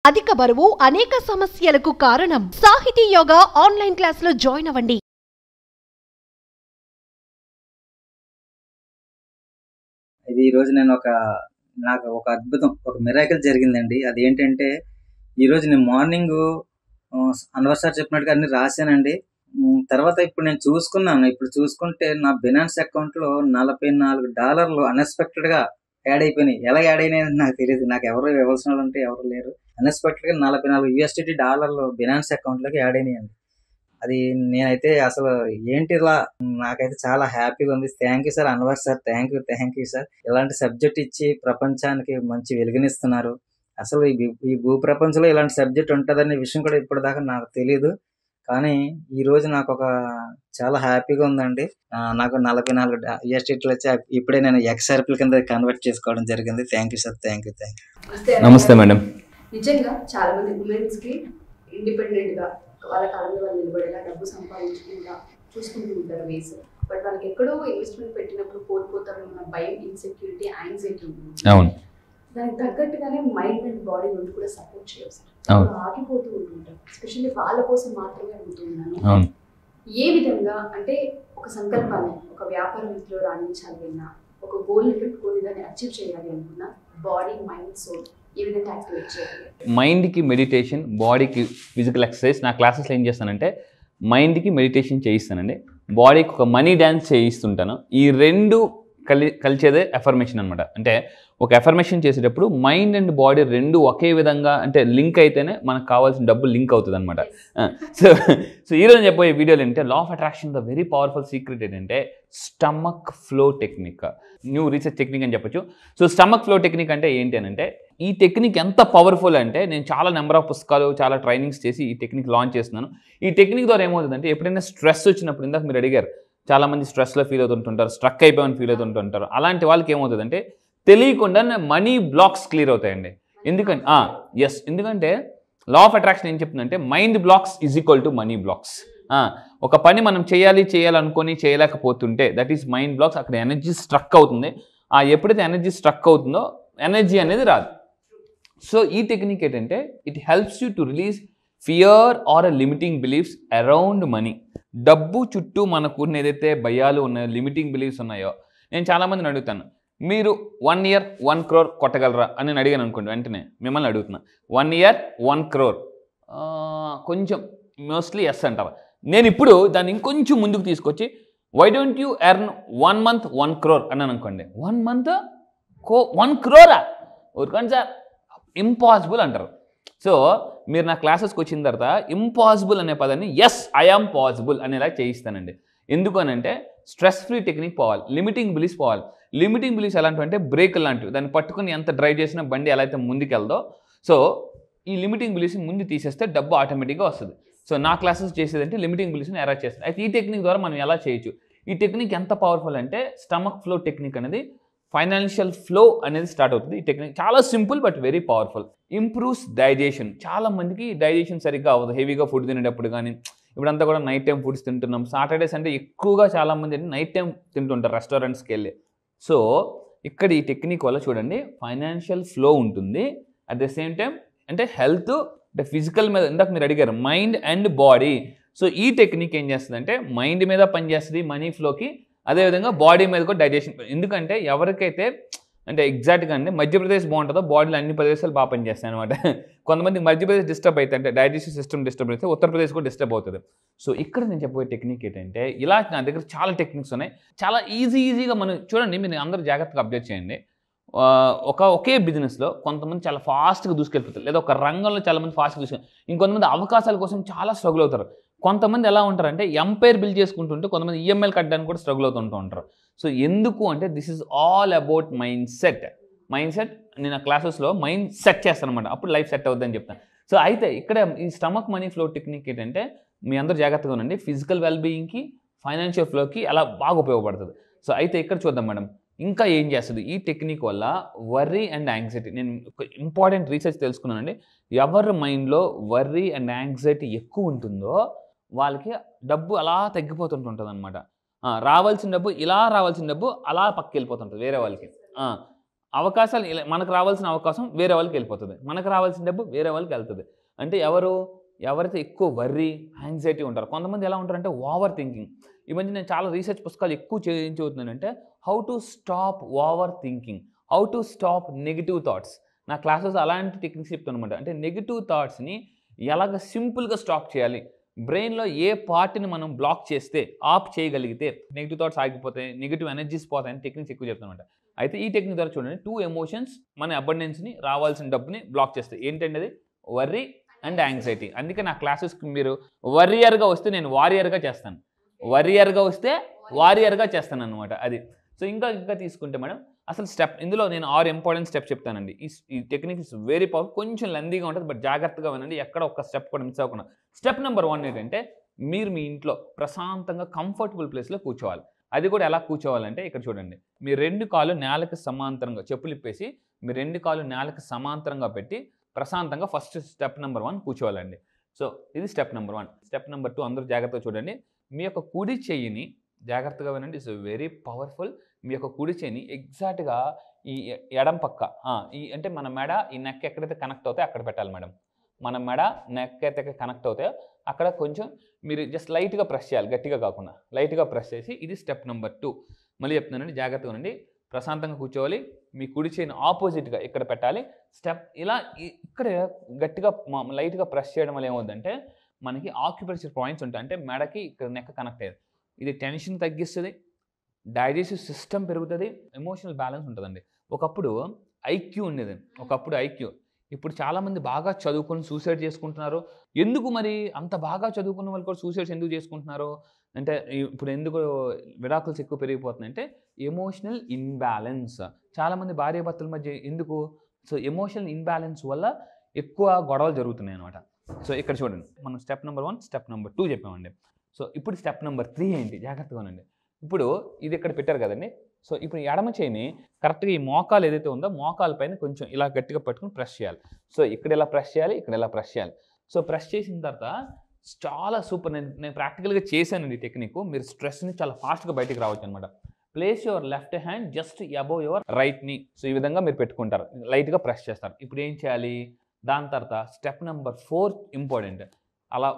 అధిక బరువు అనేక సమస్యలకు కారణం. సాహితీ యోగా ఆన్లైన్ క్లాసులో జాయిన్ అవ్వండి. ఇది ఈరోజు నాకు ఒక అద్భుతం, ఒక మిరాకిల్ జరిగిందండి. అదేంటంటే ఈరోజు నేను మార్నింగు అన్వర్ సార్ చెప్పినట్టుగా అన్ని రాశానండి. తర్వాత ఇప్పుడు నేను చూసుకున్నాను. ఇప్పుడు చూసుకుంటే నా బినాన్స్ అకౌంట్‌లో $44 అన్‌ఎక్స్‌పెక్టెడ్‌గా యాడ్ అయిపోయినాయి. ఎలా యాడ్ అయినాయని నాకు తెలీదు. నాకు ఎవరు ఇవ్వాల్సిన వాళ్ళంటే ఎవరు లేరు. అన్‌ఎక్స్‌పెక్టెడ్‌గా $44 బినాన్స్ అకౌంట్‌లోకి యాడ్ అయినాయండి. అది నేనైతే అసలు ఏంటి ఇలా, నాకైతే చాలా హ్యాపీగా ఉంది. Thank you sir Anwar sir. Thank you sir. ఇలాంటి సబ్జెక్ట్ ఇచ్చి ప్రపంచానికి మంచి వెలుగునిస్తున్నారు. అసలు ఈ భూ ప్రపంచంలో ఇలాంటి సబ్జెక్ట్ ఉంటుందనే విషయం కూడా ఇప్పటిదాకా నాకు తెలీదు. కానీ ఈరోజు నాకు చాలా హ్యాపీగా ఉందండి. నాకు 44 యూఎస్‌డీటీలు వచ్చి ఇప్పుడే నేను ఎక్స్ఆర్‌పీల కింద కన్వర్ట్ చేసుకోవడం జరిగింది. Thank you sir. Thank you. నమస్తే మేడం. నిజంగా చాలా మంది ఉమెన్స్కి ఇండిపెండెంట్గా వాళ్ళ కాళ్ళ మీద వాళ్ళు నిలబడేలా డబ్బు సంపాదించుకుంటా చూసుకుంటూ ఉంటారు వేస్. బట్ వాళ్ళకి ఎక్కడో ఇన్వెస్ట్మెంట్ పెట్టినప్పుడు కోల్పోతారు ఉన్న భయం, ఇన్సెక్యూరిటీ, యాంగ్జైటీ ఉంటుంది. అవును. దానికి తగ్గట్టుగానే మైండ్ అండ్ బాడీ రెండు కూడా సపోర్ట్ చేయవు సార్. ఆగిపోతూ ఉంటుంటారు. ఎస్పెషల్లీ వాళ్ళ కోసం మాత్రమే అడుగుతున్నాను. ఏ విధంగా అంటే ఒక సంకల్పాన్ని, ఒక వ్యాపార వృత్తిలో రాణించాలి అన్నా, ఒక గోల్ని పెట్టుకొని దాన్ని అచీవ్ చేయాలి అనుకున్నా బాడీ, మైండ్, సోల్ ఏ విధంగా యాక్టివేట్ చేయాలి? మైండ్కి మెడిటేషన్, బాడీకి ఫిజికల్ ఎక్సర్సైజ్. నా క్లాసెస్లో ఏం చేస్తానంటే మైండ్కి మెడిటేషన్ చేయిస్తానండి, బాడీకి ఒక మనీ డ్యాన్స్ చేయిస్తుంటాను. ఈ రెండు కలిచేదే ఎఫర్మేషన్ అనమాట. అంటే ఒక ఎఫర్మేషన్ చేసేటప్పుడు మైండ్ అండ్ బాడీ రెండు ఒకే విధంగా అంటే లింక్ అయితేనే మనకు కావాల్సిన డబ్బు లింక్ అవుతుంది అనమాట. సో ఈరోజు చెప్పబోయే వీడియోలు ఏంటంటే law of attraction the very powerful secret ఏంటంటే stomach flow technique, new research technique అని చెప్పొచ్చు. సో స్టమక్ ఫ్లో టెక్నిక్ అంటే ఏంటి అని అంటే, ఈ టెక్నిక్ ఎంత పవర్ఫుల్ అంటే నేను చాలా నెంబర్ ఆఫ్ పుస్తకాలు, చాలా ట్రైనింగ్స్ చేసి ఈ టెక్నిక్ లాంచ్ చేస్తున్నాను. ఈ టెక్నిక్ ద్వారా ఏమవుతుందంటే ఎప్పుడైనా స్ట్రెస్ వచ్చినప్పుడు, ఇందాక మీరు అడిగారు చాలామంది స్ట్రెస్లో ఫీల్ అవుతుంటుంటారు, స్ట్రక్ అయిపోయిన ఫీల్ అవుతుంటుంటారు. అలాంటి వాళ్ళకి ఏమవుతుందంటే తెలియకుండా మనీ బ్లాక్స్ క్లియర్ అవుతాయండి. ఎందుకంటే లా ఆఫ్ అట్రాక్షన్ ఏం చెప్తుందంటే mind blocks is equal to money blocks. ఒక పని మనం చేయాలనుకొని చేయలేకపోతుంటే దట్ ఈస్ మైండ్ బ్లాక్స్. అక్కడ ఎనర్జీ స్ట్రక్ అవుతుంది. ఎప్పుడైతే ఎనర్జీ స్ట్రక్ అవుతుందో ఎనర్జీ అనేది రాదు. సో ఈ టెక్నిక్ ఏంటంటే it helps you to release fear or limiting beliefs around money. డబ్బు చుట్టూ మనకు ఏదైతే భయాలు ఉన్నాయో, లిమిటింగ్ బిలీఫ్స్ ఉన్నాయో, నేను చాలామందిని అడుగుతాను, మీరు 1 year 1 crore కొట్టగలరా అని నేను అడిగాను అనుకోండి. వెంటనే మిమ్మల్ని అడుగుతున్నా, 1 year 1 crore కొంచెం మోస్ట్లీ ఎస్ అంటారు. నేను ఇప్పుడు దాన్ని ఇంకొంచెం ముందుకు తీసుకొచ్చి why don't you earn 1 month 1 crore అన్నాను అనుకోండి. 1 month 1 crore ఊరుకోండి సార్, ఇంపాసిబుల్ అంటారు. సో మీరు నా క్లాసెస్కి వచ్చిన తర్వాత ఇంపాసిబుల్ అనే పదాన్ని ఎస్ ఐ ఆమ్ పాసిబుల్ అనేలా చేయిస్తానండి. ఎందుకు అని అంటే స్ట్రెస్ ఫ్రీ టెక్నిక్ పోవాలి, లిమిటింగ్ బిలీఫ్స్ పోవాలి. లిమిటింగ్ బిలీఫ్స్ ఎలాంటివి అంటే బ్రేక్ లాంటివి, దాన్ని పట్టుకుని ఎంత డ్రైవ్ చేసినా బండి ఎలా అయితే ముందుకెళ్దో, సో ఈ లిమిటింగ్ బిలీఫ్స్ ముందు తీసేస్తే డబ్బు ఆటోమేటిక్గా వస్తుంది. సో నా క్లాసెస్ చేసేదంటే లిమిటింగ్ బిలీఫ్స్ని ఎరేజ్ చేస్తాను. అయితే ఈ టెక్నిక్ ద్వారా మనం ఎలా చేయొచ్చు? ఈ టెక్నిక్ ఎంత పవర్ఫుల్ అంటే స్టమక్ ఫ్లో టెక్నిక్ అనేది ఫైనాన్షియల్ ఫ్లో అనేది స్టార్ట్ అవుతుంది. ఈ టెక్నిక్ చాలా simple but very powerful. Improves digestion. చాలా మందికి డైజెషన్ సరిగ్గా అవ్వదు, హెవీగా ఫుడ్ తినేటప్పుడు. కానీ ఇప్పుడంతా కూడా నైట్ టైం ఫుడ్స్ తింటున్నాం. సాటర్డేస్ అంటే ఎక్కువగా చాలామంది నైట్ టైం తింటుంటారు రెస్టారెంట్స్కి వెళ్ళి. సో ఇక్కడ ఈ టెక్నిక్ వల్ల చూడండి ఫైనాన్షియల్ ఫ్లో ఉంటుంది, అట్ ద సేమ్ టైం అంటే హెల్త్ అంటే ఫిజికల్ మీద, ఇందాక మీరు అడిగారు మైండ్ అండ్ బాడీ. సో ఈ టెక్నిక్ ఏం చేస్తుందంటే మైండ్ మీద పనిచేస్తుంది మనీ ఫ్లోకి, అదేవిధంగా బాడీ మీద కూడా డైజెషన్. ఎందుకంటే ఎవరికైతే అంటే ఎగ్జాక్ట్గా అంటే మధ్యప్రదేశ్ బాగుంటుందో బాడీలో అన్ని ప్రదేశాలు బాగా పనిచేస్తాయి అనమాట. కొంతమంది మధ్యప్రదేశ్ డిస్టర్బ్ అయితే అంటే డైజెస్టివ్ సిస్టమ్ డిస్టర్బ్ అయితే ఉత్తరప్రదేశ్ కూడా డిస్టర్బ్ అవుతుంది. సో ఇక్కడ నేను చెప్పబోయే టెక్నిక్ ఏంటంటే, ఇలా నా దగ్గర చాలా టెక్నిక్స్ ఉన్నాయి. చాలా ఈజీగా మనం చూడండి, మీరు అందరూ జాగ్రత్తగా అబ్జర్వ్ చేయండి. ఒకే బిజినెస్లో కొంతమంది చాలా ఫాస్ట్గా దూసుకెళ్ళిపోతారు, లేదా ఒక రంగంలో చాలామంది ఫాస్ట్గా దూసుకెళ్ళి, ఇంకొంతమంది అవకాశాల కోసం చాలా స్ట్రగుల్ అవుతారు. కొంతమంది ఎలా ఉంటారంటే ఎంపైర్ బిల్డ్ చేసుకుంటుంటే కొంతమంది ఈఎంఐలు కట్టడానికి కూడా స్ట్రగుల్ అవుతుంటూ ఉంటారు. సో ఎందుకు అంటే this is all about mind set. నేను ఆ క్లాసెస్లో మైండ్ సెట్ చేస్తాను అనమాట, అప్పుడు లైఫ్ సెట్ అవుద్దని చెప్తాను. సో అయితే ఇక్కడ ఈ స్టమక్ మనీ ఫ్లో టెక్నిక్ ఏంటంటే మీ అందరూ జాగ్రత్తగా ఉండండి, ఫిజికల్ వెల్బీయింగ్కి, ఫైనాన్షియల్ ఫ్లోకి అలా బాగా ఉపయోగపడుతుంది. సో అయితే ఇక్కడ చూద్దాం మేడం ఇంకా ఏం చేస్తుంది ఈ టెక్నిక్ వల్ల. వర్రీ అండ్ యాంగ్జైటీ, నేను ఒక ఇంపార్టెంట్ రీసెర్చ్ తెలుసుకున్నానండి. ఎవరి మైండ్లో వర్రీ అండ్ యాంగ్జైటీ ఎక్కువ ఉంటుందో వాళ్ళకి డబ్బు అలా తగ్గిపోతుంటుంది అనమాట. రావాల్సిన డబ్బు అలా పక్కకి వెళ్ళిపోతుంటుంది వేరే వాళ్ళకి. అవకాశాలు మనకు రావాల్సిన అవకాశం వేరే వాళ్ళకి వెళ్ళిపోతుంది, మనకు రావాల్సిన డబ్బు వేరే వాళ్ళకి వెళ్తుంది. అంటే ఎవరైతే ఎక్కువ వర్రీ యాంగ్జైటీ ఉంటారో, కొంతమంది ఎలా ఉంటారంటే ఓవర్ థింకింగ్. ఈ మధ్య నేను చాలా రీసెర్చ్ పుస్తకాలు ఎక్కువ చదువుతున్నానంటే how to stop over thinking, how to stop negative thoughts. నా క్లాసెస్ అలాంటి టెక్నిక్స్ చెప్తాను అనమాట. అంటే నెగిటివ్ థాట్స్ని ఎలాగ సింపుల్గా స్టాప్ చేయాలి, బ్రెయిన్లో ఏ పార్ట్ని మనం బ్లాక్ చేస్తే ఆఫ్ చేయగలిగితే నెగిటివ్ థాట్స్ ఆగిపోతాయి, నెగిటివ్ ఎనర్జీస్ పోతాయని టెక్నిక్స్ ఎక్కువ చెప్తాను అనమాట. అయితే ఈ టెక్నిక్ ద్వారా చూడండి, 2 ఎమోషన్స్ మన అబండెన్స్ని, రావాల్సిన డబ్బుని బ్లాక్ చేస్తాయి. ఏంటంటే అది వర్రీ అండ్ యాంగ్జైటీ. అందుకే నా క్లాసెస్కి మీరు వర్రియర్గా వస్తే నేను వారియర్గా చేస్తాను, వర్రియర్గా వస్తే వారియర్గా చేస్తాను అనమాట. అది సో ఇంకా తీసుకుంటే మేడం అసలు ఇందులో నేను 6 ఇంపార్టెంట్ స్టెప్స్ చెప్తానండి. ఈ టెక్నిక్ ఇస్ వెరీ పవర్ఫుల్. కొంచెం లెందీగా ఉంటుంది, బట్ జాగ్రత్తగా వినండి, ఎక్కడ ఒక్క స్టెప్ కూడా మిస్ అవ్వకుండా. స్టెప్ నెంబర్ 1 ఏంటంటే మీరు మీ ఇంట్లో ప్రశాంతంగా కంఫర్టబుల్ ప్లేస్లో కూర్చోవాలి. అది కూడా ఎలా కూర్చోవాలంటే ఇక్కడ చూడండి, మీ 2 కాళ్ళు నేలకి సమాంతరంగా, చెప్పులు ఇప్పేసి మీ 2 కాళ్ళు నేలకి సమాంతరంగా పెట్టి ప్రశాంతంగా ఫస్ట్ స్టెప్ నెంబర్ 1 కూర్చోవాలండి. సో ఇది స్టెప్ నెంబర్ 1. స్టెప్ నెంబర్ 2 అందరూ జాగ్రత్తగా చూడండి. మీ యొక్క కుడి చెయ్యిని జాగ్రత్తగా వినండి, ఇట్స్ వెరీ పవర్ఫుల్. మీ యొక్క కుడి చెయ్యిని ఎగ్జాక్ట్గా ఈ ఎడం పక్క అంటే మన మెడ, ఈ నెక్ ఎక్కడైతే కనెక్ట్ అవుతాయో అక్కడ పెట్టాలి మేడం. మన మెడ నెక్ అయితే కనెక్ట్ అవుతాయో అక్కడ కొంచెం మీరు జస్ట్ లైట్గా ప్రెస్ చేయాలి, గట్టిగా కాకుండా లైట్గా ప్రెస్ చేసి. ఇది స్టెప్ నెంబర్ 2. మళ్ళీ చెప్తున్నానండి, జాగ్రత్తగా ఉండండి. ప్రశాంతంగా కూర్చోవాలి, మీ కుడి చేయిని ఆపోజిట్గా ఇక్కడ పెట్టాలి. స్టెప్ ఇలా ఇక్కడ గట్టిగా లైట్గా ప్రెస్ చేయడం వల్ల ఏమవుతుందంటే మనకి ఆక్యుప్రెషర్ పాయింట్స్ ఉంటాయి, అంటే మెడకి ఇక్కడ నెక్ కనెక్ట్ అయ్యేది. ఇది టెన్షన్ తగ్గిస్తుంది, డైజెస్టివ్ సిస్టమ్ పెరుగుతుంది, ఎమోషనల్ బ్యాలెన్స్ ఉంటుందండి. ఒకప్పుడు ఐక్యూ ఉండేది, ఇప్పుడు చాలామంది బాగా చదువుకొని సూసైడ్ చేసుకుంటున్నారు. ఎందుకు మరి అంత బాగా చదువుకున్న వాళ్ళు కూడా సూసైడ్స్ ఎందుకు చేసుకుంటున్నారు అంటే, ఇప్పుడు ఎందుకు విడాకుల్స్ ఎక్కువ పెరిగిపోతున్నాయి అంటే ఎమోషనల్ ఇన్బ్యాలెన్స్. చాలామంది భార్యాభర్తల మధ్య ఎందుకు, సో ఎమోషనల్ ఇన్బ్యాలెన్స్ వల్ల ఎక్కువ గొడవలు జరుగుతున్నాయి అనమాట. సో ఇక్కడ చూడండి, మనం స్టెప్ నెంబర్ 1 స్టెప్ నెంబర్ 2 చెప్పామండి. సో ఇప్పుడు స్టెప్ నెంబర్ 3 ఏంటి, జాగ్రత్తగా ఉండండి. ఇప్పుడు ఇది ఇక్కడ పెట్టారు కదండి, సో ఇప్పుడు ఎడమ చేయిని కరెక్ట్గా ఈ మోకాలు ఏదైతే ఉందో మోకాల పైన కొంచెం ఇలా గట్టిగా పట్టుకుని ప్రెస్ చేయాలి. సో ఇక్కడ ఇలా ప్రెస్ చేయాలి, ఇక్కడ ఇలా ప్రెస్ చేయాలి. సో ప్రెస్ చేసిన తర్వాత చాలా సూపర్, నేను ప్రాక్టికల్గా చేశానండి ఈ టెక్నిక్. మీరు స్ట్రెస్ని చాలా ఫాస్ట్గా బయటికి రావచ్చు అనమాట. Place your left hand just above your right నీ. సో ఈ విధంగా మీరు పెట్టుకుంటారు, లైట్గా ప్రెస్ చేస్తారు. ఇప్పుడు ఏం చేయాలి, దాని తర్వాత స్టెప్ నెంబర్ 4 ఇంపార్టెంట్.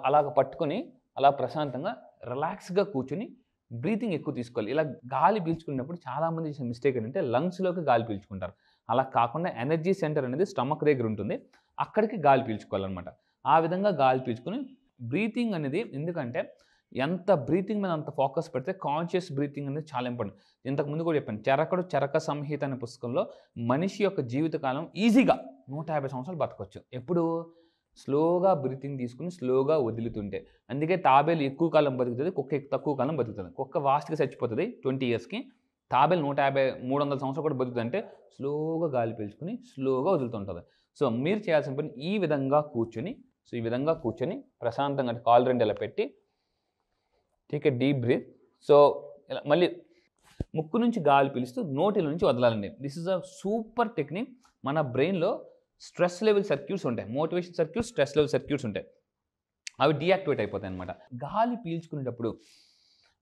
అలాగ పట్టుకొని అలా ప్రశాంతంగా రిలాక్స్గా కూర్చొని బ్రీతింగ్ ఎక్కువ తీసుకోవాలి. ఇలా గాలి పీల్చుకున్నప్పుడు చాలామంది చేసే మిస్టేక్ ఏంటంటే లంగ్స్లోకి గాలి పీల్చుకుంటారు. అలా కాకుండా ఎనర్జీ సెంటర్ అనేది స్టమక్ దగ్గర ఉంటుంది, అక్కడికి గాలి పీల్చుకోవాలన్నమాట. ఆ విధంగా గాలి పీల్చుకొని బ్రీతింగ్ అనేది, ఎందుకంటే ఎంత బ్రీతింగ్ మీద అంత ఫోకస్ పెడితే కాన్షియస్ బ్రీతింగ్ అనేది చాలా ఇంపార్టెంట్. ఇంతకుముందు కూడా చెప్పాను, చరక సంహిత అనే పుస్తకంలో మనిషి యొక్క జీవితకాలం ఈజీగా 150 సంవత్సరాలు బతకొచ్చు. ఎప్పుడు స్లోగా బ్రీతింగ్ తీసుకుని స్లోగా వదులుతుంటే. అందుకే తాబేలు ఎక్కువ కాలం బతుకుతుంది, కుక్క తక్కువ కాలం బతుకుతుంది. కుక్క వాస్ట్గా చచ్చిపోతుంది 20 ఇయర్స్కి, తాబేలు 150-300 సంవత్సరాలు కూడా బతుకుతుంది. అంటే స్లోగా గాలి పీల్చుకుని స్లోగా వదులుతుంటుంది. సో మీరు చేయాల్సిన పని ఈ విధంగా కూర్చొని ప్రశాంతంగా కాళ్ళు 2 ఇలా పెట్టి take a deep breath. So ఇలా మళ్ళీ ముక్కు నుంచి గాలి పీలుస్తూ నోటిల నుంచి వదలాలండి. This is a super technique. మన బ్రెయిన్లో స్ట్రెస్ లెవెల్ సర్క్యూట్స్ ఉంటాయి, motivation circuits, stress level circuits ఉంటాయి, అవి డీయాక్టివేట్ అయిపోతాయి అనమాట. గాలి పీల్చుకునేటప్పుడు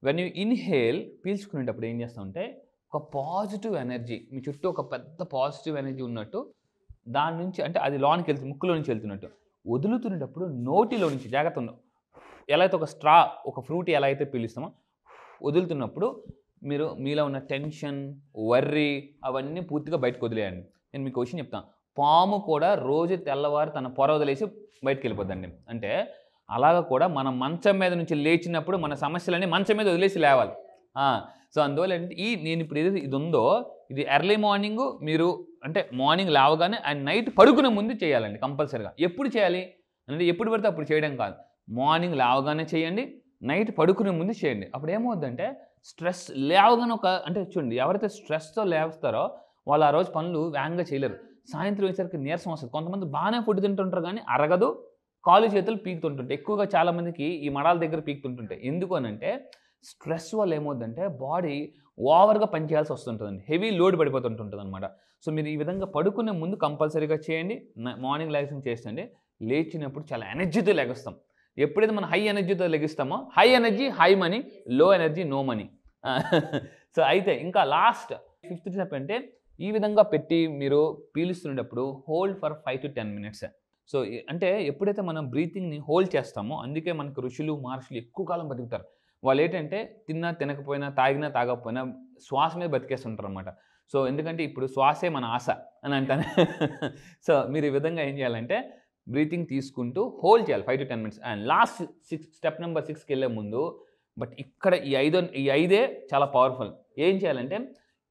వెన్ యూ ఇన్హేల్, పీల్చుకునేటప్పుడు ఏం చేస్తామంటే ఒక పాజిటివ్ ఎనర్జీ, మీ చుట్టూ ఒక పెద్ద పాజిటివ్ ఎనర్జీ ఉన్నట్టు దాని నుంచి, అంటే అది లోనికి వెళ్తుంది, ముక్కులో నుంచి వెళ్తున్నట్టు. వదులుతున్నప్పుడు నోటిలో నుంచి జాగ్రత్త ఉండవు. ఎలా అయితే ఒక ఫ్రూట్ ఎలా అయితే పీలుస్తామో, వదులుతున్నప్పుడు మీరు మీలో ఉన్న టెన్షన్, వర్రీ అవన్నీ పూర్తిగా బయటకు వదిలేయండి. నేను మీకు క్వశ్చన్ చెప్తాను, పాము కూడా రోజు తెల్లవారు తన పొర వదిలేసి బయటకు వెళ్ళిపోద్దండి. అంటే అలాగ కూడా మనం మంచం మీద నుంచి లేచినప్పుడు మన సమస్యలన్నీ మంచం మీద వదిలేసి లేవాలి. సో అందువల్ల నేను ఇప్పుడు ఇది ఉందో, ఇది ఎర్లీ మార్నింగ్ మీరు, అంటే మార్నింగ్ లేవగానే అండ్ నైట్ పడుకునే ముందు చేయాలండి కంపల్సరీగా. ఎప్పుడు చేయాలి అంటే ఎప్పుడు పడితే అప్పుడు చేయడం కాదు, మార్నింగ్ లేవగానే చేయండి, నైట్ పడుకునే ముందు చేయండి. అప్పుడు ఏమవుద్దంటే స్ట్రెస్ లేవగానే అంటే చూడండి, ఎవరైతే స్ట్రెస్తో లేస్తారో వాళ్ళు ఆ రోజు పనులు వేగంగా చేయలేరు. సాయంత్రం వేసరికి నీరసం వస్తుంది. కొంతమంది బాగానే ఫుడ్ తింటుంటారు కానీ అరగదు, కాలు చేతులు పీకుతుంటుంటాయి. ఎక్కువగా చాలామందికి ఈ మడాల దగ్గర పీకుతుంటుంటాయి. ఎందుకు అని అంటే స్ట్రెస్ వల్ల ఏమవుతుందంటే బాడీ ఓవర్గా పనిచేయాల్సి వస్తుంటుందండి, హెవీ లోడ్ పడిపోతుంటుంది అనమాట. సో మీరు ఈ విధంగా పడుకునే ముందు కంపల్సరీగా చేయండి, మార్నింగ్ లెగిసి చేయండి. లేచినప్పుడు చాలా ఎనర్జీతో లెగుస్తాం. ఎప్పుడైతే మనం హై ఎనర్జీతో లెగిస్తామో, high energy high money, low energy no money. So అయితే ఇంకా లాస్ట్ 5th స్టెప్ అంటే ఈ విధంగా పెట్టి మీరు పీలుస్తున్నప్పుడు hold for 5 to 10 minutes. So అంటే ఎప్పుడైతే మనం బ్రీతింగ్ని హోల్డ్ చేస్తామో అందుకే మనకు ఋషులు మహర్షులు ఎక్కువ కాలం బతుకుతారు. వాళ్ళు ఏంటంటే తిన్నా తినకపోయినా తాగినా తాగకపోయినా శ్వాస మీద బతికేస్తుంటారు అనమాట. సో ఎందుకంటే ఇప్పుడు శ్వాసే మన ఆశ అని అంటాను. సో మీరు ఈ విధంగా ఏం చేయాలంటే బ్రీతింగ్ తీసుకుంటూ హోల్డ్ చేయాలి 5 to 10 minutes. And last step number 6కి వెళ్ళే ముందు బట్ ఇక్కడ ఈ ఐదే చాలా పవర్ఫుల్. ఏం చేయాలంటే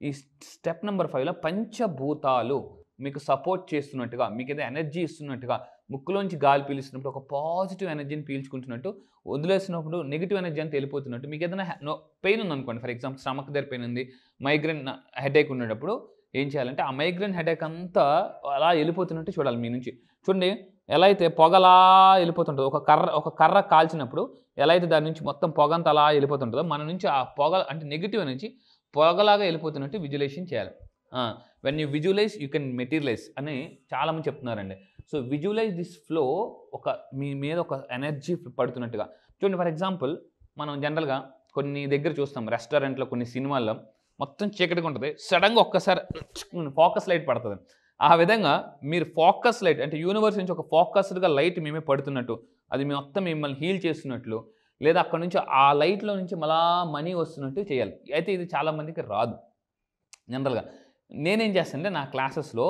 ఈ స్టెప్ నెంబర్ 5లో పంచభూతాలు మీకు సపోర్ట్ చేస్తున్నట్టుగా, మీకు ఏదో ఎనర్జీ ఇస్తున్నట్టుగా, ముక్కులోంచి గాలి పీలుస్తున్నప్పుడు ఒక పాజిటివ్ ఎనర్జీని పీల్చుకుంటున్నట్టు, వదిలేసినప్పుడు నెగిటివ్ ఎనర్జీ అంతా వెళ్ళిపోతున్నట్టు. మీకు ఏదైనా పెయిన్ ఉందనుకోండి, ఫర్ ఎగ్జాంపుల్ స్టమక్ దగ్గర పెయిన్ ఉంది, మైగ్రేన్ హెడేక్ ఉన్నప్పుడు ఏం చేయాలంటే ఆ మైగ్రేన్ హెడేక్ అంతా అలా వెళ్ళిపోతున్నట్టు చూడాలి. మీ నుంచి చూడండి ఎలా అయితే పొగలా వెళ్ళిపోతుంటుందో, ఒక కర్ర కాల్చినప్పుడు ఎలా అయితే దాని నుంచి మొత్తం పొగ అంతా అలా వెళ్ళిపోతుంటుందో మన నుంచి ఆ పొగ అంటే నెగిటివ్ ఎనర్జీ పొగలాగా వెళ్ళిపోతున్నట్టు విజువలైజేషన్ చేయాలి. When you visualise you can materialise అని చాలామంది చెప్తున్నారండి. సో విజువలైజ్ దిస్ ఫ్లో, మీ మీద ఒక ఎనర్జీ పడుతున్నట్టుగా చూడండి. ఫర్ ఎగ్జాంపుల్ మనం జనరల్గా కొన్ని దగ్గర చూస్తాం, రెస్టారెంట్లో కొన్ని సినిమాల్లో మొత్తం చీకటిగా ఉంటుంది, సడన్గా ఒక్కసారి ఫోకస్ లైట్ పడుతుంది. ఆ విధంగా మీరు ఫోకస్ లైట్ అంటే యూనివర్స్ నుంచి ఒక ఫోకస్డ్గా లైట్ మేమే పడుతున్నట్టు, అది మొత్తం మిమ్మల్ని హీల్ చేస్తున్నట్లు, లేదా అక్కడ నుంచి ఆ లైట్లో నుంచి మళ్ళా మనీ వస్తున్నట్టు చేయాలి. అయితే ఇది చాలామందికి రాదు. జనరల్గా నేనేం చేస్తానంటే నా క్లాసెస్లో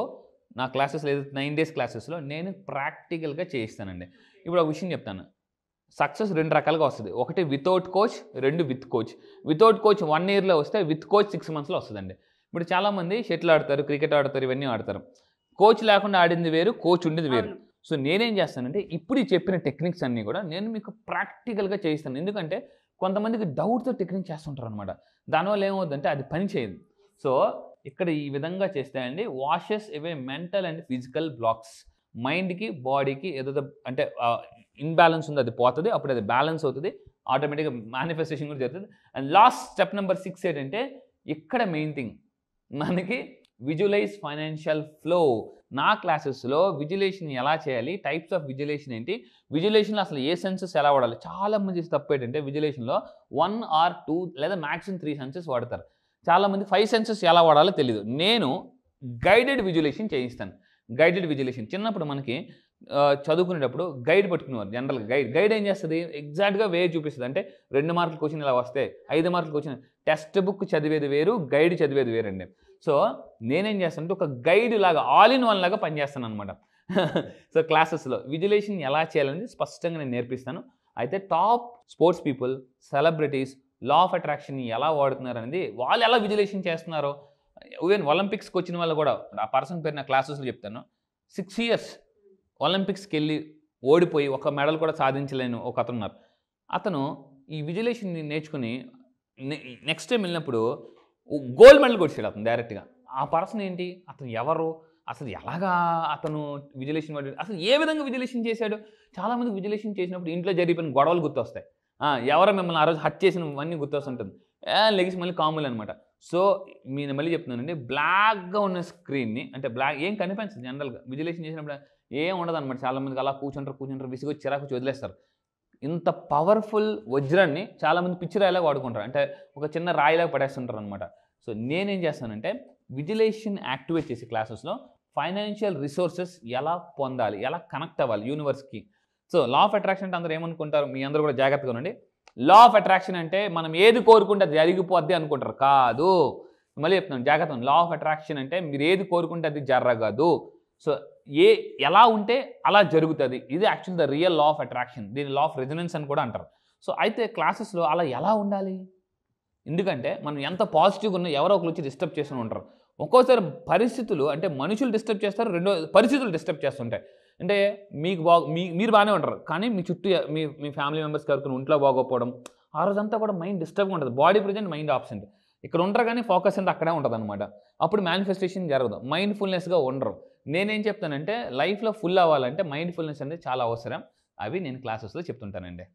ఏదైతే 9 days క్లాసెస్లో నేను ప్రాక్టికల్గా చేయిస్తానండి. ఇప్పుడు ఒక విషయం చెప్తాను. సక్సెస్ 2 రకాలుగా వస్తుంది. ఒకటి without coach, 2 with coach. Without coach 1 yearలో వస్తే, విత్ కోచ్ 6 monthsలో వస్తుందండి. ఇప్పుడు చాలామంది షటిల్ ఆడతారు, క్రికెట్ ఆడతారు, ఇవన్నీ ఆడతారు. కోచ్ లేకుండా ఆడింది వేరు, కోచ్ ఉండేది వేరు. సో నేనేం చేస్తానంటే ఇప్పుడు ఈ చెప్పిన టెక్నిక్స్ అన్నీ కూడా నేను మీకు ప్రాక్టికల్గా చేయిస్తాను. ఎందుకంటే కొంతమందికి డౌట్తో టెక్నిక్ చేస్తుంటారు అనమాట. దానివల్ల ఏమవుతుందంటే అది పని చేయదు. సో ఇక్కడ ఈ విధంగా చేస్తే అండి washes away mental and physical blocks. మైండ్కి బాడీకి ఏదో అంటే ఇన్బ్యాలెన్స్ ఉంది అది పోతుంది, అప్పుడు అది బ్యాలెన్స్ అవుతుంది, ఆటోమేటిక్గా మేనిఫెస్టేషన్ కూడా జరుగుతుంది. అండ్ లాస్ట్ స్టెప్ నెంబర్ 6 ఏంటంటే ఇక్కడ మెయిన్ థింగ్ మనకి విజువలైజ్ ఫైనాన్షియల్ ఫ్లో. నా క్లాసెస్లో విజువలైజేషన్ ఎలా చేయాలి, టైప్స్ ఆఫ్ విజువలైజేషన్ ఏంటి, విజువలైజేషన్లో అసలు ఏ సెన్సెస్ ఎలా వాడాలి. చాలామంది తప్పు ఏంటంటే విజువలైజేషన్లో 1 or 2 లేదా మ్యాక్సిమం 3 సెన్సెస్ వాడతారు. చాలామంది 5 సెన్సెస్ ఎలా వాడాలో తెలియదు. నేను గైడెడ్ విజువలైజేషన్ చేయిస్తాను. గైడెడ్ విజువలైజేషన్ చిన్నప్పుడు మనకి చదువుకునేటప్పుడు గైడ్ పట్టుకునేవారు. జనరల్గా గైడ్ ఏం చేస్తుంది, ఎగ్జాక్ట్గా వే చూపిస్తుంది. అంటే 2 మార్కుల క్వశ్చన్ ఇలా వస్తే, 5 మార్కుల క్వశ్చన్, టెక్స్ట్ బుక్ చదివేది వేరు, గైడ్ చదివేది వేరండి. సో నేనేం చేస్తానంటే ఒక గైడ్ లాగా ఆల్ ఇన్ వన్ లాగా పనిచేస్తాను అనమాట. సో క్లాసెస్లో విజువలైజేషన్ ఎలా చేయాలని స్పష్టంగా నేను నేర్పిస్తాను. అయితే top sports people, celebrities law of అట్రాక్షన్ని ఎలా వాడుతున్నారు అనేది, వాళ్ళు ఎలా విజువలైజేషన్ చేస్తున్నారో, ఈవెన్ ఒలింపిక్స్కి వచ్చిన వాళ్ళు కూడా, ఆ పర్సన్ పేరు నా క్లాసెస్లో చెప్తాను. 6 years ఒలింపిక్స్కి వెళ్ళి ఓడిపోయి ఒక మెడల్ కూడా సాధించలేని ఒక అతను ఉన్నారు. అతను ఈ విజువలైజేషన్ని నేర్చుకుని నెక్స్ట్ టైం వెళ్ళినప్పుడు గోల్డ్ మెడల్ కొట్టాడు అతను డైరెక్ట్గా. ఆ పర్సన్ ఏంటి, అతను ఎవరు, అసలు ఎలాగా అతను విజువలైజేషన్ వాడు, అసలు ఏ విధంగా విజువలైజేషన్ చేశాడు. చాలామంది విజువలైజేషన్ చేసినప్పుడు ఇంట్లో జరిగిపోయిన గొడవలు గుర్తొస్తాయి, ఎవరో మిమ్మల్ని ఆ రోజు హట్ చేసినవన్నీ గుర్తొస్తుంటుంది, లెగిసి మళ్ళీ కాములు అనమాట. సో నేను మళ్ళీ చెప్తున్నానండి, బ్లాక్గా ఉన్న స్క్రీన్ని, అంటే బ్లాక్ ఏం కనిపించదు జనరల్గా విజువలైజేషన్ చేసినప్పుడు ఏం ఉండదు అనమాట. చాలామందికి అలా కూర్చుంటారు విసిగొచ్చి చిరాకు వదిలేస్తారు. ఇంత పవర్ఫుల్ వజ్రాన్ని చాలామంది పిచ్చి రాయిలాగా వాడుకుంటారు, అంటే ఒక చిన్న రాయిలాగా పడేస్తుంటారు అనమాట. సో నేనేం చేస్తానంటే విజువలైజేషన్ యాక్టివేట్ చేసి క్లాసెస్లో ఫైనాన్షియల్ రిసోర్సెస్ ఎలా పొందాలి, ఎలా కనెక్ట్ అవ్వాలి యూనివర్స్కి. సో లా ఆఫ్ అట్రాక్షన్ అంటే అందరూ ఏమనుకుంటారు, మీ అందరూ కూడా జాగ్రత్తగా ఉండండి. లా ఆఫ్ అట్రాక్షన్ అంటే మనం ఏది కోరుకుంటే అది జరిగిపోద్ది అనుకుంటారు, కాదు. మళ్ళీ చెప్తున్నాను జాగ్రత్త. లా ఆఫ్ అట్రాక్షన్ అంటే మీరు ఏది కోరుకుంటే అది జరగదు. సో ఎలా ఉంటే అలా జరుగుతుంది. ఇది actual the real law of attraction. దీని లా ఆఫ్ రెజొనెన్స్ అని కూడా అంటారు. సో అయితే క్లాసెస్లో అలా ఎలా ఉండాలి, ఎందుకంటే మనం ఎంత పాజిటివ్గా ఉన్నా ఎవరో ఒకరు వచ్చి డిస్టర్బ్ చేస్తూ ఉంటారు. ఒక్కోసారి పరిస్థితులు, అంటే మనుషులు డిస్టర్బ్ చేస్తారు, రెండో పరిస్థితులు డిస్టర్బ్ చేస్తుంటాయి. అంటే మీకు మీరు బాగానే ఉంటారు, కానీ మీ చుట్టూ మీ ఫ్యామిలీ మెంబర్స్కి ఎవరికి ఒంట్లో బాగోకపోవడం, ఆ రోజంతా కూడా మైండ్ డిస్టర్బ్గా ఉంటుంది. Body present, mind absent. ఇక్కడ ఉంటారు కానీ ఫోకస్ అంతా అక్కడే ఉంటుంది అనమాట. అప్పుడు మేనిఫెస్టేషన్ జరగదు, మైండ్ఫుల్నెస్గా ఉండరు. నేనేం చెప్తానంటే లైఫ్లో ఫుల్ అవ్వాలంటే మైండ్ఫుల్నెస్ అనేది చాలా అవసరం. అవి నేను క్లాసెస్లో చెప్తుంటానండి.